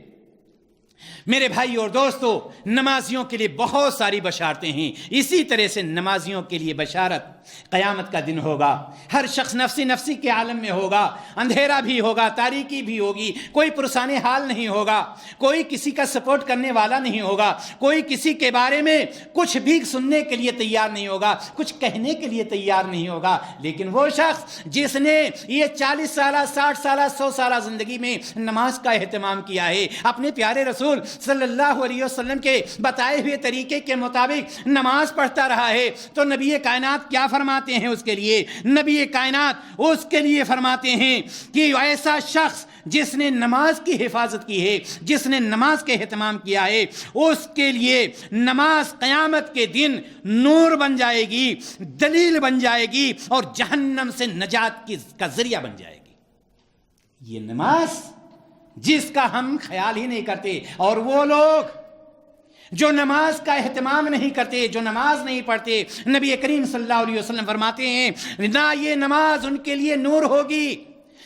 میرے بھائی اور دوستو, نمازیوں کے لیے بہت ساری بشارتیں ہیں. اسی طرح سے نمازیوں کے لیے بشارت, قیامت کا دن ہوگا, ہر شخص نفسی نفسی کے عالم میں ہوگا, اندھیرا بھی ہوگا, تاریکی بھی ہوگی, کوئی پرسان حال نہیں ہوگا, کوئی کسی کا سپورٹ کرنے والا نہیں ہوگا, کوئی کسی کے بارے میں کچھ بھی سننے کے لیے تیار نہیں ہوگا, کچھ کہنے کے لیے تیار نہیں ہوگا. لیکن وہ شخص جس نے یہ 40 سالہ 60 سالہ 100 سالہ زندگی میں نماز کا اہتمام کیا ہے, اپنے پیارے رسول صلی اللہ علیہ وسلم کے بتائے ہوئے طریقے کے مطابق نماز پڑھتا رہا ہے, تو نبی کائنات کیا فرماتے ہیں اس کے لیے؟ نبی کائنات اس کے لیے فرماتے ہیں کہ ایسا شخص جس نے نماز کی حفاظت کی ہے, جس نے نماز کے اہتمام کیا ہے, اس کے لیے نماز قیامت کے دن نور بن جائے گی, دلیل بن جائے گی, اور جہنم سے نجات کا ذریعہ بن جائے گی. یہ نماز جس کا ہم خیال ہی نہیں کرتے, اور وہ لوگ جو نماز کا اہتمام نہیں کرتے, جو نماز نہیں پڑھتے, نبی کریم صلی اللہ علیہ وسلم فرماتے ہیں نہ یہ نماز ان کے لیے نور ہوگی,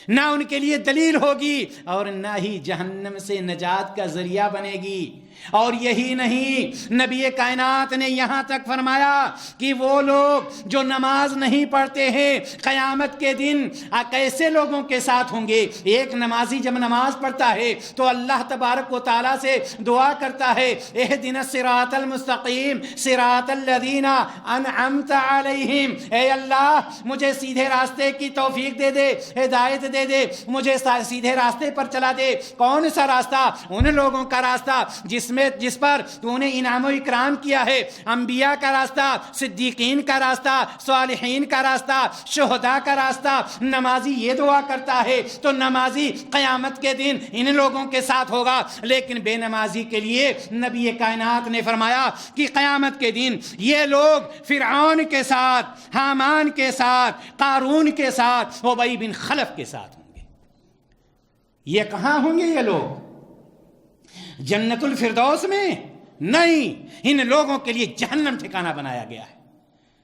نہ ان کے لیے دلیل ہوگی, اور نہ ہی جہنم سے نجات کا ذریعہ بنے گی. اور یہی نہیں, نبی کائنات نے یہاں تک فرمایا کہ وہ لوگ جو نماز نہیں پڑھتے ہیں قیامت کے دن کیسے لوگوں کے ساتھ ہوں گے. ایک نمازی جب نماز پڑھتا ہے تو اللہ تبارک و تعالیٰ سے دعا کرتا ہے, اہدنا الصراط المستقیم صراط الذین انعمت علیہم, اے اللہ مجھے سیدھے راستے کی توفیق دے دے, ہدایت دے دے, مجھے سیدھے راستے پر چلا دے. کون سا راستہ؟ ان لوگوں کا راستہ جس پر تو نے انعام و اکرام کیا ہے, انبیاء کا راستہ, صدیقین کا راستہ, صالحین کا راستہ, شہداء کا راستہ. نمازی یہ دعا کرتا ہے تو نمازی قیامت کے دن ان لوگوں کے ساتھ ہوگا. لیکن بے نمازی کے لیے نبی کائنات نے فرمایا کہ قیامت کے دن یہ لوگ فرعون کے ساتھ, حامان کے ساتھ, قارون کے ساتھ, ابی بن خلف کے ساتھ ہوں گے. یہ کہاں ہوں گے یہ لوگ؟ جنت الفردوس میں نہیں, ان لوگوں کے لیے جہنم ٹھکانہ بنایا گیا ہے.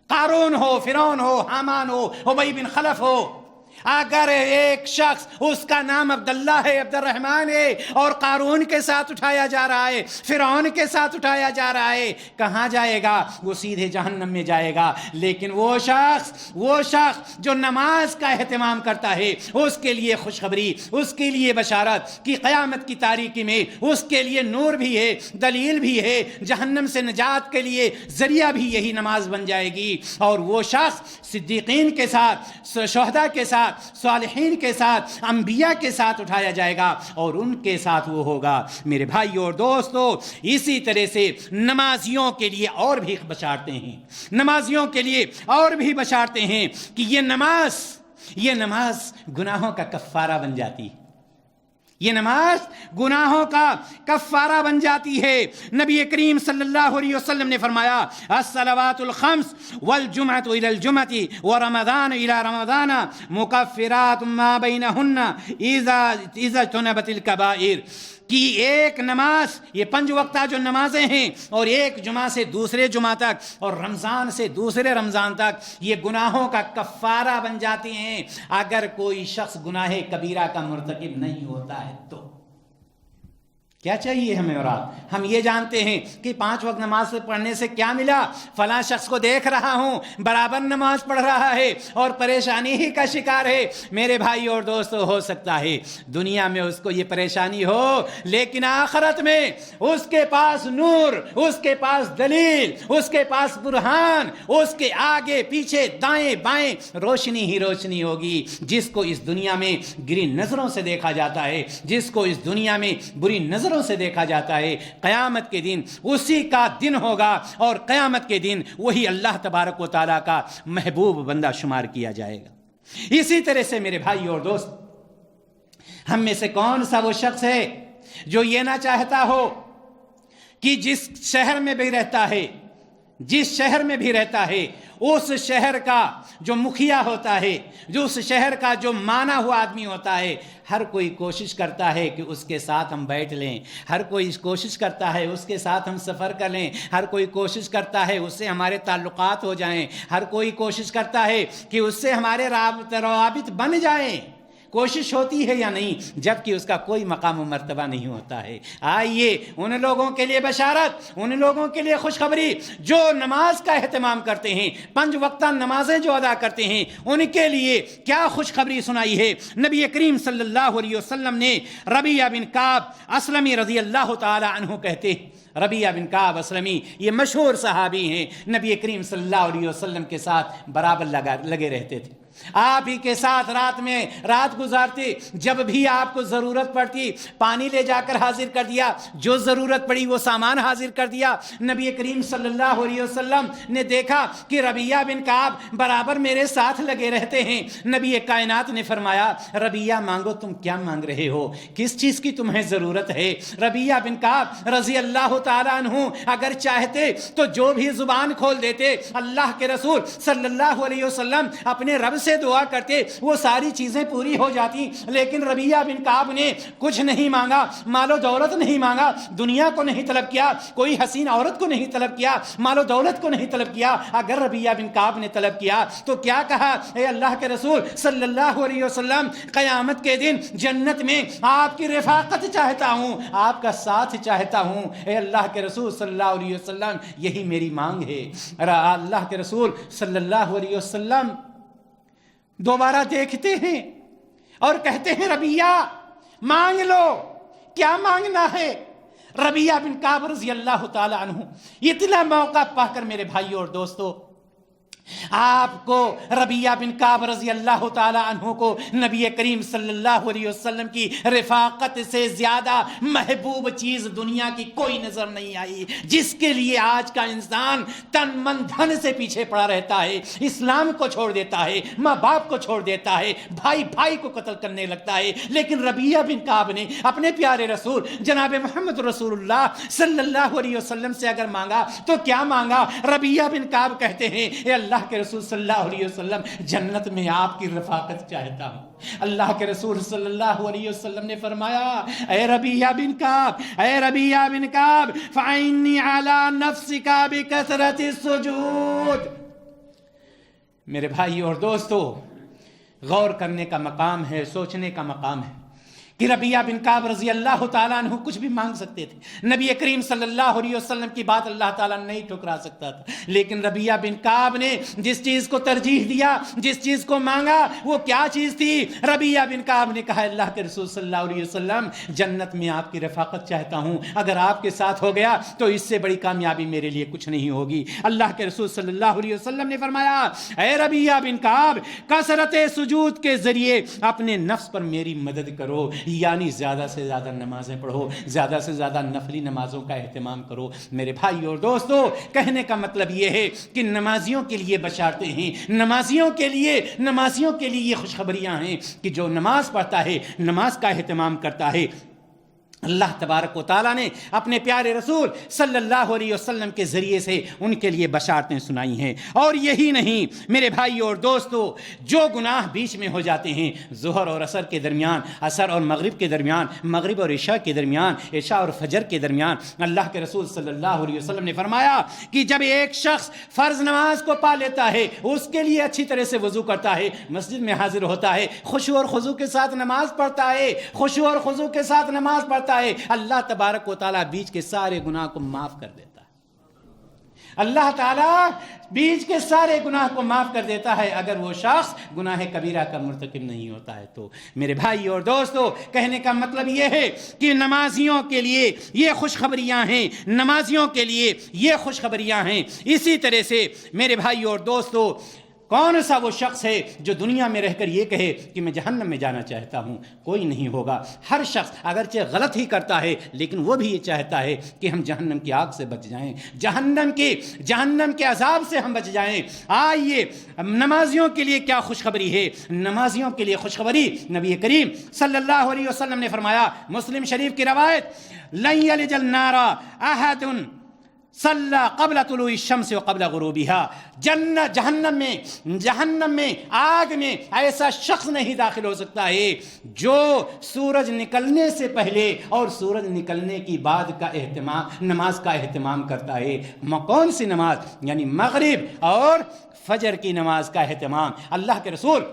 قارون ہو, فرعون ہو, حامان ہو, ابی بن خلف ہو, اگر ایک شخص اس کا نام عبداللہ ہے, عبد الرحمن ہے, اور قارون کے ساتھ اٹھایا جا رہا ہے, فرعون کے ساتھ اٹھایا جا رہا ہے, کہاں جائے گا؟ وہ سیدھے جہنم میں جائے گا. لیکن وہ شخص جو نماز کا اہتمام کرتا ہے, اس کے لیے خوشخبری, اس کے لیے بشارت کہ قیامت کی تاریکی میں اس کے لیے نور بھی ہے, دلیل بھی ہے, جہنم سے نجات کے لیے ذریعہ بھی یہی نماز بن جائے گی. اور وہ شخص صدیقین کے ساتھ, شہداء کے ساتھ, صالحین کے ساتھ, انبیاء کے ساتھ اٹھایا جائے گا, اور ان کے ساتھ وہ ہوگا. میرے بھائی اور دوستو, اسی طرح سے نمازیوں کے لیے اور بھی بشارتیں ہیں, نمازیوں کے لیے اور بھی بشارتیں ہیں کہ یہ نماز گناہوں کا کفارہ بن جاتی ہے. یہ نماز گناہوں کا کفارہ بن جاتی ہے۔ نبی کریم صلی اللہ علیہ وسلم نے فرمایا الصلوات الخمس والجمعۃ الی الجمعۃ ورمضان الی رمضان مکفرات ما بینہن اذا اجتنبت الکبائر، کہ ایک نماز، یہ 5 وقتہ جو نمازیں ہیں، اور ایک جمعہ سے دوسرے جمعہ تک اور رمضان سے دوسرے رمضان تک، یہ گناہوں کا کفارہ بن جاتے ہیں اگر کوئی شخص گناہ کبیرہ کا مرتکب نہیں ہوتا ہے تو۔ کیا چاہیے ہمیں؟ اور آپ ہم یہ جانتے ہیں کہ 5 وقت نماز پڑھنے سے کیا ملا، فلاں شخص کو دیکھ رہا ہوں برابر نماز پڑھ رہا ہے اور پریشانی ہی کا شکار ہے۔ میرے بھائی اور دوستو، ہو سکتا ہے دنیا میں اس کو یہ پریشانی ہو، لیکن آخرت میں اس کے پاس نور، اس کے پاس دلیل، اس کے پاس برہان، اس کے آگے پیچھے دائیں بائیں روشنی ہی روشنی ہوگی۔ جس کو اس دنیا میں گری نظروں سے دیکھا جاتا ہے، جس کو اس دنیا میں بری نظروں سے دیکھا جاتا ہے، قیامت کے دن اسی کا دن ہوگا، اور قیامت کے دن وہی اللہ تبارک و تعالیٰ کا محبوب بندہ شمار کیا جائے گا۔ اسی طرح سے میرے بھائی اور دوست، ہم میں سے کون سا وہ شخص ہے جو یہ نہ چاہتا ہو کہ جس شہر میں بھی رہتا ہے، جس شہر میں بھی رہتا ہے، اس شہر کا جو مکھیا ہوتا ہے، جو اس شہر کا جو مانا ہوا آدمی ہوتا ہے، ہر کوئی کوشش کرتا ہے کہ اس کے ساتھ ہم بیٹھ لیں، ہر کوئی کوشش کرتا ہے اس کے ساتھ ہم سفر کر لیں، ہر کوئی کوشش کرتا ہے اس سے ہمارے تعلقات ہو جائیں، ہر کوئی کوشش کرتا ہے کہ اس سے ہمارے روابط بن جائیں۔ کوشش ہوتی ہے یا نہیں؟ جبکہ اس کا کوئی مقام و مرتبہ نہیں ہوتا ہے۔ آئیے ان لوگوں کے لیے بشارت، ان لوگوں کے لیے خوشخبری جو نماز کا اہتمام کرتے ہیں، 5 وقتہ نمازیں جو ادا کرتے ہیں، ان کے لیے کیا خوشخبری سنائی ہے۔ نبی کریم صلی اللہ علیہ وسلم نے ربیعہ بن کعب اسلمی رضی اللہ تعالی عنہ کہتے ہیں، ربیعہ بن کعب اسلمی یہ مشہور صحابی ہیں، نبی کریم صلی اللہ علیہ وسلم کے ساتھ برابر لگے رہتے تھے، آپ ہی کے ساتھ رات گزارتے، جب بھی آپ کو ضرورت پڑتی پانی لے جا کر حاضر کر دیا، جو ضرورت پڑی وہ سامان حاضر کر دیا۔ نبی کریم صلی اللہ علیہ وسلم نے دیکھا کہ ربیعہ بن کعب برابر میرے ساتھ لگے رہتے ہیں۔ نبی کائنات نے فرمایا ربیعہ مانگو، تم کیا مانگ رہے ہو، کس چیز کی تمہیں ضرورت ہے؟ ربیعہ بن کعب رضی اللہ تعالیٰ عنہ اگر چاہتے تو جو بھی زبان کھول دیتے، اللہ کے رسول صلی اللہ علیہ وسلم اپنے رب سے دعا کرتے، وہ ساری چیزیں پوری ہو جاتی، لیکن ربیعہ بن کعب نے کچھ نہیں مانگا، مال و دولت نہیں مانگا، دنیا کو نہیں طلب کیا، کوئی حسین عورت کو نہیں طلب کیا، مال و دولت کو نہیں طلب کیا۔ اگر ربیعہ بن کعب نے طلب کیا تو کیا کہا؟ اے اللہ کے رسول صلی اللہ علیہ وسلم، قیامت کے دن جنت میں آپ کی رفاقت چاہتا ہوں، آپ کا ساتھ چاہتا ہوں۔ اے اللہ کے رسول صلی اللہ علیہ وسلم، یہی میری مانگ ہے۔ اللہ کے رسول صلی اللہ علیہ وسلم دوبارہ دیکھتے ہیں اور کہتے ہیں ربیعہ مانگ لو، کیا مانگنا ہے؟ ربیعہ بن کعب رضی اللہ تعالی عنہ اتنا موقع پا کر میرے بھائیوں اور دوستو، آپ کو ربیعہ بن کعب رضی اللہ تعالی عنہ کو نبی کریم صلی اللہ علیہ وسلم کی رفاقت سے زیادہ محبوب چیز دنیا کی کوئی نظر نہیں آئی، جس کے لیے آج کا انسان تن من دھن سے پیچھے پڑا رہتا ہے، اسلام کو چھوڑ دیتا ہے، ماں باپ کو چھوڑ دیتا ہے، بھائی بھائی کو قتل کرنے لگتا ہے۔ لیکن ربیعہ بن کعب نے اپنے پیارے رسول جناب محمد رسول اللہ صلی اللہ علیہ وسلم سے اگر مانگا تو کیا مانگا؟ ربیعہ بن کعب کہتے ہیں اے اللہ کے رسول صلی اللہ علیہ وسلم، جنت میں آپ کی رفاقت چاہتا ہوں۔ اللہ کے رسول صلی اللہ علیہ وسلم نے فرمایا اے ربیعہ بن کعب، اے ربیعہ بن کعب، فَإِنِّي عَلَى نَفْسِكَ بِكَثْرَةِ السُّجُودِ۔ میرے بھائی اور دوستو، غور کرنے کا مقام ہے، سوچنے کا مقام ہے کہ ربیعہ بن کعب رضی اللہ تعالیٰ عنہ کچھ بھی مانگ سکتے تھے، نبی کریم صلی اللہ علیہ وسلم کی بات اللہ تعالیٰ نہیں ٹھکرا سکتا تھا، لیکن ربیعہ بن کعب نے جس چیز کو ترجیح دیا، جس چیز کو مانگا، وہ کیا چیز تھی؟ ربیعہ بن کعب نے کہا اللہ کے رسول صلی اللہ علیہ وسلم، جنت میں آپ کی رفاقت چاہتا ہوں، اگر آپ کے ساتھ ہو گیا تو اس سے بڑی کامیابی میرے لیے کچھ نہیں ہوگی۔ اللہ کے رسول صلی اللہ علیہ وسلم نے فرمایا اے ربیعہ بن کعب، کثرت سجود کے ذریعے اپنے نفس پر میری مدد کرو، یعنی زیادہ سے زیادہ نمازیں پڑھو، زیادہ سے زیادہ نفلی نمازوں کا اہتمام کرو۔ میرے بھائی اور دوستو، کہنے کا مطلب یہ ہے کہ نمازیوں کے لیے بشارتیں ہیں، نمازیوں کے لیے یہ خوشخبریاں ہیں کہ جو نماز پڑھتا ہے، نماز کا اہتمام کرتا ہے، اللہ تبارک و تعالیٰ نے اپنے پیارے رسول صلی اللہ علیہ وسلم کے ذریعے سے ان کے لیے بشارتیں سنائی ہیں۔ اور یہی نہیں میرے بھائی اور دوستو، جو گناہ بیچ میں ہو جاتے ہیں ظہر اور عصر کے درمیان، عصر اور مغرب کے درمیان، مغرب اور عشاء کے درمیان، عشاء اور فجر کے درمیان، اللہ کے رسول صلی اللہ علیہ وسلم نے فرمایا کہ جب ایک شخص فرض نماز کو پا لیتا ہے، اس کے لیے اچھی طرح سے وضو کرتا ہے، مسجد میں حاضر ہوتا ہے، خشوع اور خضوع کے ساتھ نماز پڑھتا ہے، خشوع اور خضوع کے ساتھ نماز پڑھتا ہے، اللہ تبارک و تعالیٰ بیچ کے سارے گناہ کو معاف کر دیتا ہے۔ اللہ تعالیٰ بیچ کے سارے گناہ کو معاف کر دیتا ہے اگر وہ شخص گناہ کبیرہ کا مرتکب نہیں ہوتا ہے۔ تو میرے بھائی اور دوستو، کہنے کا مطلب یہ ہے کہ نمازیوں کے لیے یہ خوشخبریاں ہیں، نمازیوں کے لیے یہ خوشخبریاں ہیں۔ اسی طرح سے میرے بھائی اور دوستو، کون سا وہ شخص ہے جو دنیا میں رہ کر یہ کہے کہ میں جہنم میں جانا چاہتا ہوں؟ کوئی نہیں ہوگا۔ ہر شخص اگرچہ غلط ہی کرتا ہے لیکن وہ بھی یہ چاہتا ہے کہ ہم جہنم کی آگ سے بچ جائیں، جہنم کے عذاب سے ہم بچ جائیں۔ آئیے، نمازیوں کے لیے کیا خوشخبری ہے؟ نمازیوں کے لیے خوشخبری نبی کریم صلی اللہ علیہ وسلم نے فرمایا، مسلم شریف کی روایت، لن یلج النار احد صلی قبل طلوع الشمس وقبل غروبها، جہنم میں آگ میں ایسا شخص نہیں داخل ہو سکتا ہے جو سورج نکلنے سے پہلے اور سورج نکلنے کی بعد کا نماز کا اہتمام کرتا ہے۔ کون سی نماز؟ یعنی مغرب اور فجر کی نماز کا اہتمام۔ اللہ کے رسول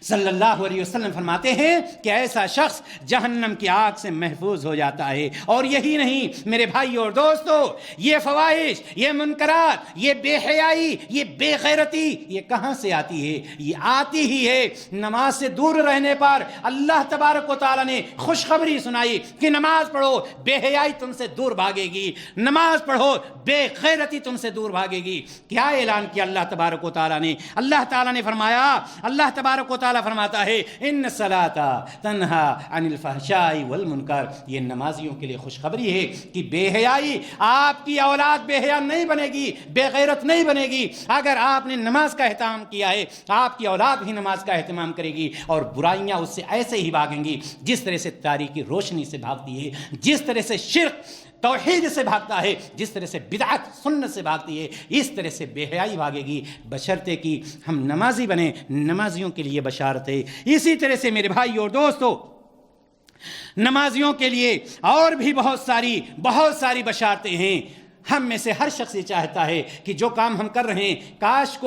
صلی اللہ علیہ وسلم فرماتے ہیں کہ ایسا شخص جہنم کی آگ سے محفوظ ہو جاتا ہے۔ اور یہی نہیں میرے بھائی اور دوستو، یہ فواحش، یہ منکرات، یہ بے حیائی، یہ بے غیرتی، یہ کہاں سے آتی ہے؟ یہ آتی ہی ہے نماز سے دور رہنے پر۔ اللہ تبارک و تعالیٰ نے خوشخبری سنائی کہ نماز پڑھو، بے حیائی تم سے دور بھاگے گی، نماز پڑھو، بے غیرتی تم سے دور بھاگے گی۔ کیا اعلان کیا اللہ تبارک و تعالیٰ نے؟ اللہ تعالیٰ نے فرمایا، اللہ تبارک و تعالیٰ فرماتا ہے، ان الصلاۃ تنہا عن الفحشاء والمنکر۔ یہ نمازیوں کے لیے خوشخبری ہے کہ بے حیائی، آپ کی اولاد بے حیا نہیں بنے گی، بے غیرت نہیں بنے گی۔ اگر آپ نے نماز کا اہتمام کیا ہے، آپ کی اولاد بھی نماز کا اہتمام کرے گی، اور برائیاں اس سے ایسے ہی بھاگیں گی جس طرح سے تاریکی روشنی سے بھاگتی ہے، جس طرح سے شرک توحید سے بھاگتا ہے، جس طرح سے بدعت سنت سے بھاگتی ہے، اس طرح سے بے حیائی بھاگے گی، بشرطے کہ ہم نمازی بنیں۔ نمازیوں کے لیے بشارت ہے۔ اسی طرح سے میرے بھائی اور دوستو، نمازیوں کے لیے اور بھی بہت ساری بشارتیں ہیں۔ ہم میں سے ہر شخص یہ چاہتا ہے کہ جو کام ہم کر رہے ہیں، کاش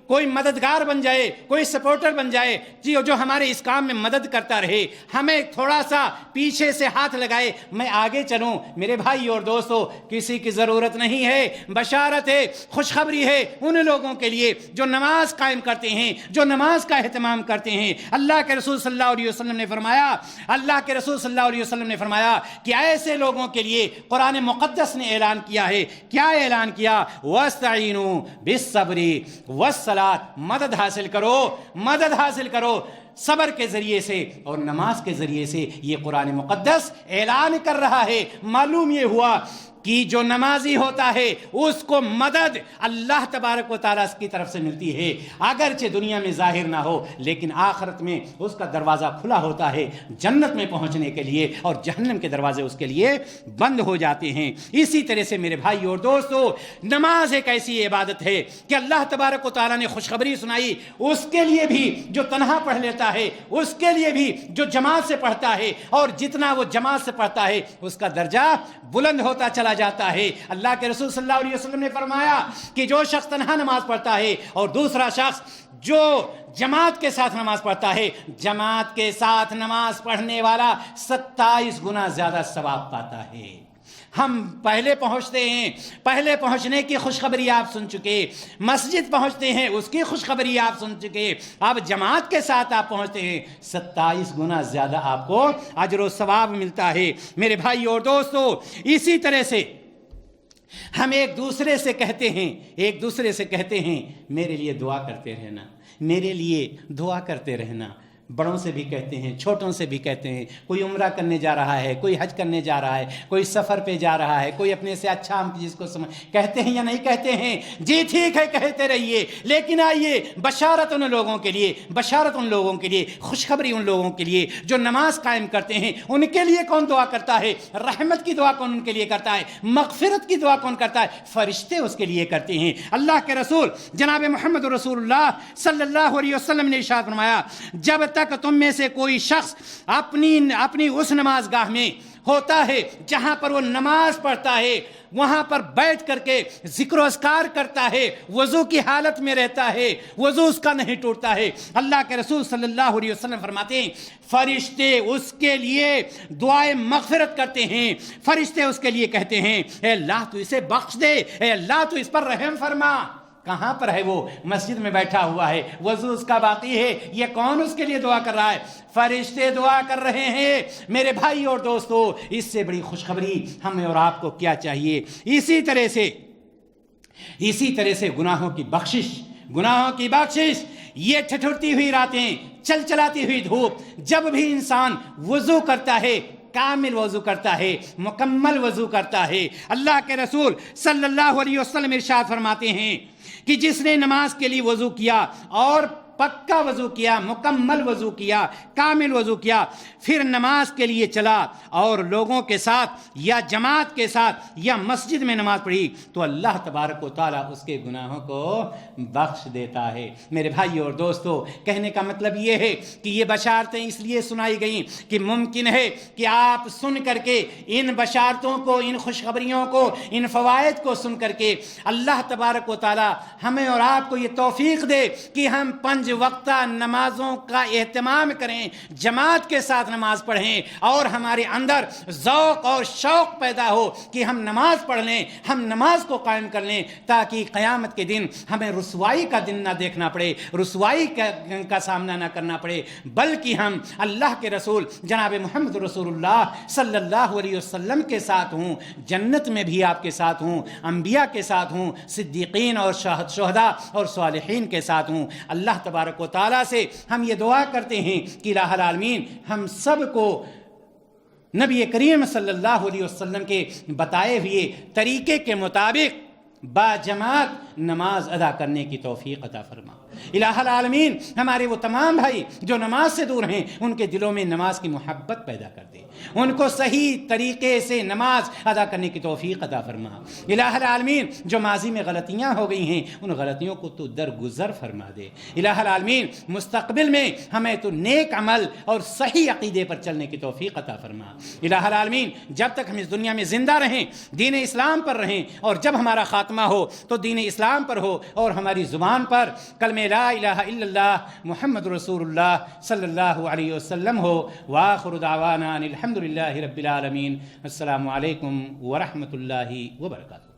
کوئی مددگار بن جائے، کوئی سپورٹر بن جائے جو ہمارے اس کام میں مدد کرتا رہے، ہمیں تھوڑا سا پیچھے سے ہاتھ لگائے، میں آگے چلوں۔ میرے بھائی اور دوستو، کسی کی ضرورت نہیں ہے۔ بشارت ہے، خوشخبری ہے ان لوگوں کے لیے جو نماز قائم کرتے ہیں، جو نماز کا اہتمام کرتے ہیں۔ اللہ کے رسول صلی اللہ علیہ وسلم نے فرمایا کہ ایسے لوگوں کے لیے قرآن مقدس نے اعلان کیا ہے۔ کیا اعلان کیا؟ وَاسْتَعِينُوا بِالصَّبْرِ وَالصَّلَاةِ، مدد حاصل کرو صبر کے ذریعے سے اور نماز کے ذریعے سے۔ یہ قرآن مقدس اعلان کر رہا ہے۔ معلوم یہ ہوا کہ جو نمازی ہوتا ہے اس کو مدد اللہ تبارک و تعالیٰ کی طرف سے ملتی ہے، اگرچہ دنیا میں ظاہر نہ ہو، لیکن آخرت میں اس کا دروازہ کھلا ہوتا ہے جنت میں پہنچنے کے لیے، اور جہنم کے دروازے اس کے لیے بند ہو جاتے ہیں۔ اسی طرح سے میرے بھائی اور دوستو، نماز ایک ایسی عبادت ہے کہ اللہ تبارک و تعالیٰ نے خوشخبری سنائی، اس کے لیے بھی جو تنہا پڑھ لیتا ہے، اس کے لیے بھی جو جماعت سے پڑھتا ہے، اور جتنا وہ جماعت سے پڑھتا ہے اس کا درجہ بلند ہوتا چلا جاتا ہے۔ اللہ کے رسول صلی اللہ علیہ وسلم نے فرمایا کہ جو شخص تنہا نماز پڑھتا ہے اور دوسرا شخص جو جماعت کے ساتھ نماز پڑھتا ہے، جماعت کے ساتھ نماز پڑھنے والا 27 گنا زیادہ ثواب پاتا ہے۔ ہم پہلے پہنچتے ہیں، پہلے پہنچنے کی خوشخبری آپ سن چکے، مسجد پہنچتے ہیں اس کی خوشخبری آپ سن چکے، اب جماعت کے ساتھ آپ پہنچتے ہیں، 27 گنا زیادہ آپ کو اجر و ثواب ملتا ہے۔ میرے بھائی اور دوستو، اسی طرح سے ہم ایک دوسرے سے کہتے ہیں میرے لیے دعا کرتے رہنا، میرے لیے دعا کرتے رہنا۔ بڑوں سے بھی کہتے ہیں، چھوٹوں سے بھی کہتے ہیں، کوئی عمرہ کرنے جا رہا ہے، کوئی حج کرنے جا رہا ہے، کوئی سفر پہ جا رہا ہے، کوئی اپنے سے اچھا ہم جس کو کہتے ہیں یا نہیں کہتے ہیں؟ جی ٹھیک ہے، کہتے رہیے، لیکن آئیے بشارت ان لوگوں کے لیے، بشارت ان لوگوں کے لیے، خوشخبری ان لوگوں کے لیے جو نماز قائم کرتے ہیں۔ ان کے لیے کون دعا کرتا ہے؟ رحمت کی دعا کون ان کے لیے کرتا ہے؟ مغفرت کی دعا کون کرتا ہے؟ فرشتے اس کے لیے کرتے ہیں۔ اللہ کے رسول جناب محمد رسول اللہ صلی اللہ علیہ وسلم نے ارشاد فرمایا، جب تک تم میں سے کوئی شخص اپنی اس نماز گاہ میں ہوتا ہے جہاں پر وہ نماز پڑھتا ہے، وہاں پر بیٹھ کر کے ذکر و اذکار کرتا ہے، وضو کی حالت میں رہتا ہے، وضو اس کا نہیں ٹوٹتا ہے، اللہ کے رسول صلی اللہ علیہ وسلم فرماتے ہیں فرشتے اس کے لیے دعائے مغفرت کرتے ہیں۔ فرشتے اس کے لیے کہتے ہیں، اے اللہ تو اسے بخش دے، اے اللہ تو اس پر رحم فرما۔ کہاں پر ہے وہ؟ مسجد میں بیٹھا ہوا ہے، وضو اس کا باقی ہے، یہ کون اس کے لیے دعا کر رہا ہے؟ فرشتے دعا کر رہے ہیں۔ میرے بھائی اور دوستو، اس سے بڑی خوشخبری ہمیں اور آپ کو کیا چاہیے؟ اسی طرح سے گناہوں کی بخشش، یہ ٹھٹھرتی ہوئی راتیں، چلاتی ہوئی دھوپ، جب بھی انسان وضو کرتا ہے، کامل وضو کرتا ہے، مکمل وضو کرتا ہے، اللہ کے رسول صلی اللہ علیہ وسلم ارشاد فرماتے ہیں کہ جس نے نماز کے لیے وضو کیا اور پکا وضو کیا، مکمل وضو کیا، کامل وضو کیا، پھر نماز کے لیے چلا اور لوگوں کے ساتھ یا جماعت کے ساتھ یا مسجد میں نماز پڑھی، تو اللہ تبارک و تعالیٰ اس کے گناہوں کو بخش دیتا ہے۔ میرے بھائی اور دوستو، کہنے کا مطلب یہ ہے کہ یہ بشارتیں اس لیے سنائی گئیں کہ ممکن ہے کہ آپ سن کر کے ان بشارتوں کو، ان خوشخبریوں کو، ان فوائد کو سن کر کے اللہ تبارک و تعالیٰ ہمیں اور آپ کو یہ توفیق دے کہ ہم 5 وقتہ نمازوں کا اہتمام کریں، جماعت کے ساتھ نماز پڑھیں، اور ہمارے اندر ذوق اور شوق پیدا ہو کہ ہم نماز پڑھ لیں، ہم نماز کو قائم کر لیں، تاکہ قیامت کے دن ہمیں رسوائی کا دن نہ دیکھنا پڑے، رسوائی کا سامنا نہ کرنا پڑے، بلکہ ہم اللہ کے رسول جناب محمد رسول اللہ صلی اللہ علیہ وسلم کے ساتھ ہوں، جنت میں بھی آپ کے ساتھ ہوں، انبیاء کے ساتھ ہوں، صدیقین اور شہداء اور صالحین کے ساتھ ہوں۔ اللہ تبارک و تعالیٰ سے ہم یہ دعا کرتے ہیں کہ الہ العالمین ہم سب کو نبی کریم صلی اللہ علیہ وسلم کے بتائے ہوئے طریقے کے مطابق با جماعت نماز ادا کرنے کی توفیق عطا فرما۔ الہ العالمین ہمارے وہ تمام بھائی جو نماز سے دور ہیں، ان کے دلوں میں نماز کی محبت پیدا کر دے، ان کو صحیح طریقے سے نماز ادا کرنے کی توفیق عطا فرما۔ الہ العالمین جو ماضی میں غلطیاں ہو گئی ہیں، ان غلطیوں کو تو درگزر فرما دے۔ الہ العالمین مستقبل میں ہمیں تو نیک عمل اور صحیح عقیدے پر چلنے کی توفیق عطا فرما۔ الہ العالمین جب تک ہم اس دنیا میں زندہ رہیں، دین اسلام پر رہیں، اور جب ہمارا خاتمہ ہو تو دین اسلام پر ہو، اور ہماری زبان پر کلمہ لا الہ الا اللہ محمد رسول اللہ صلی اللہ علیہ وسلم ہو۔ وآخر دعوانا الحمد للہ رب العالمین۔ السلام علیکم ورحمۃ اللہ وبرکاتہ۔